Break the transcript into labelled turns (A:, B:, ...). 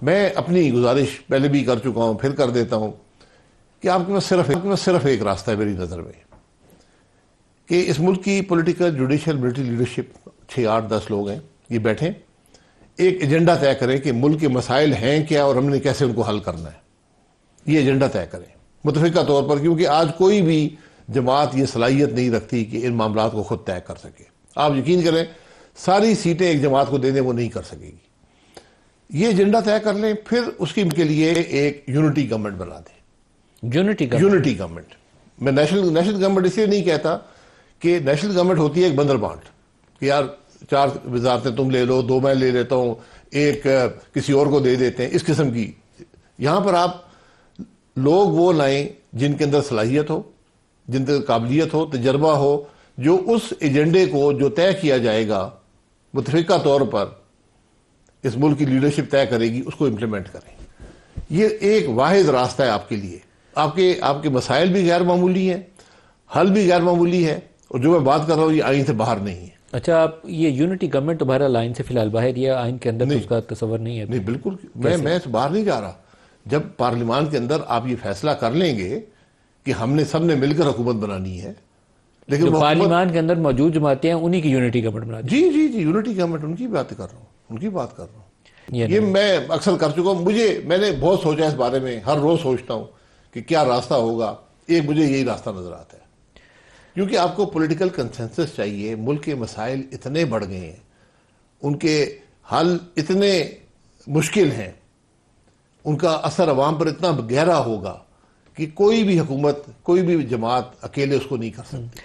A: میں اپنی گزارش پہلے بھی کر چکا ہوں، پھر کر دیتا ہوں کہ آپ کے پاس صرف ایک راستہ ہے میری نظر میں، کہ اس ملک کی پولیٹیکل، جوڈیشل، ملٹری لیڈرشپ 6 8 10 لوگ ہیں، یہ بیٹھیں، ایک ایجنڈا طے کریں کہ ملک کے مسائل ہیں کیا اور ہم نے کیسے ان کو حل کرنا ہے، یہ ایجنڈا طے کریں متفقہ طور پر، کیونکہ آج کوئی بھی جماعت یہ صلاحیت نہیں رکھتی کہ ان معاملات کو خود طے کر سکے۔ آپ یقین کریں ساری سیٹیں ایک جماعت کو دے دیں وہ نہیں کر سکے گی، یہ ایجنڈا طے کر لیں، پھر اس کے لیے ایک یونٹی گورنمنٹ بنا دیں۔ یونٹی گورنمنٹ، میں نیشنل گورنمنٹ اس لیے نہیں کہتا کہ نیشنل گورنمنٹ ہوتی ہے ایک بندر بانٹ، کہ یار 4 وزارتیں تم لے لو، 2 میں لے لیتا ہوں، ایک کسی اور کو دے دیتے ہیں، اس قسم کی۔ یہاں پر آپ لوگ وہ لائیں جن کے اندر صلاحیت ہو، جن کے قابلیت ہو، تجربہ ہو، جو اس ایجنڈے کو جو طے کیا جائے گا متفقہ طور پر اس ملک کی لیڈرشپ طے کرے گی، اس کو امپلیمنٹ کریں۔ یہ ایک واحد راستہ ہے آپ کے لیے۔ آپ کے مسائل بھی غیر معمولی ہیں، حل بھی غیر معمولی ہے، اور جو میں بات کر رہا ہوں یہ آئین سے باہر نہیں ہے۔
B: اچھا، آپ یہ یونٹی گورنمنٹ تمہارا لائن سے فی الحال باہر، یا آئین کے اندر اس کا تصور نہیں ہے؟
A: نہیں، بالکل، میں اس باہر نہیں جا رہا۔ جب پارلیمان کے اندر آپ یہ فیصلہ کر لیں گے کہ ہم نے سب نے مل کر حکومت بنانی ہے، لیکن
B: پارلیمان کے اندر موجود جماعتیں ہیں انہی کی یونٹی گورنمنٹ بنا دی۔
A: جی یونٹی گورنمنٹ، ان کی بات کر رہا ہوں، یہ میں اکثر کر چکا ہوں۔ میں نے بہت سوچا اس بارے میں، ہر روز سوچتا ہوں کہ کیا راستہ ہوگا، مجھے یہی راستہ نظر آتا ہے، کیونکہ آپ کو پولیٹیکل کنسنسس چاہیے۔ ملک کے مسائل اتنے بڑھ گئے ہیں، ان کے حل اتنے مشکل ہیں، ان کا اثر عوام پر اتنا گہرا ہوگا کہ کوئی بھی حکومت، کوئی بھی جماعت اکیلے اس کو نہیں کر سکتی۔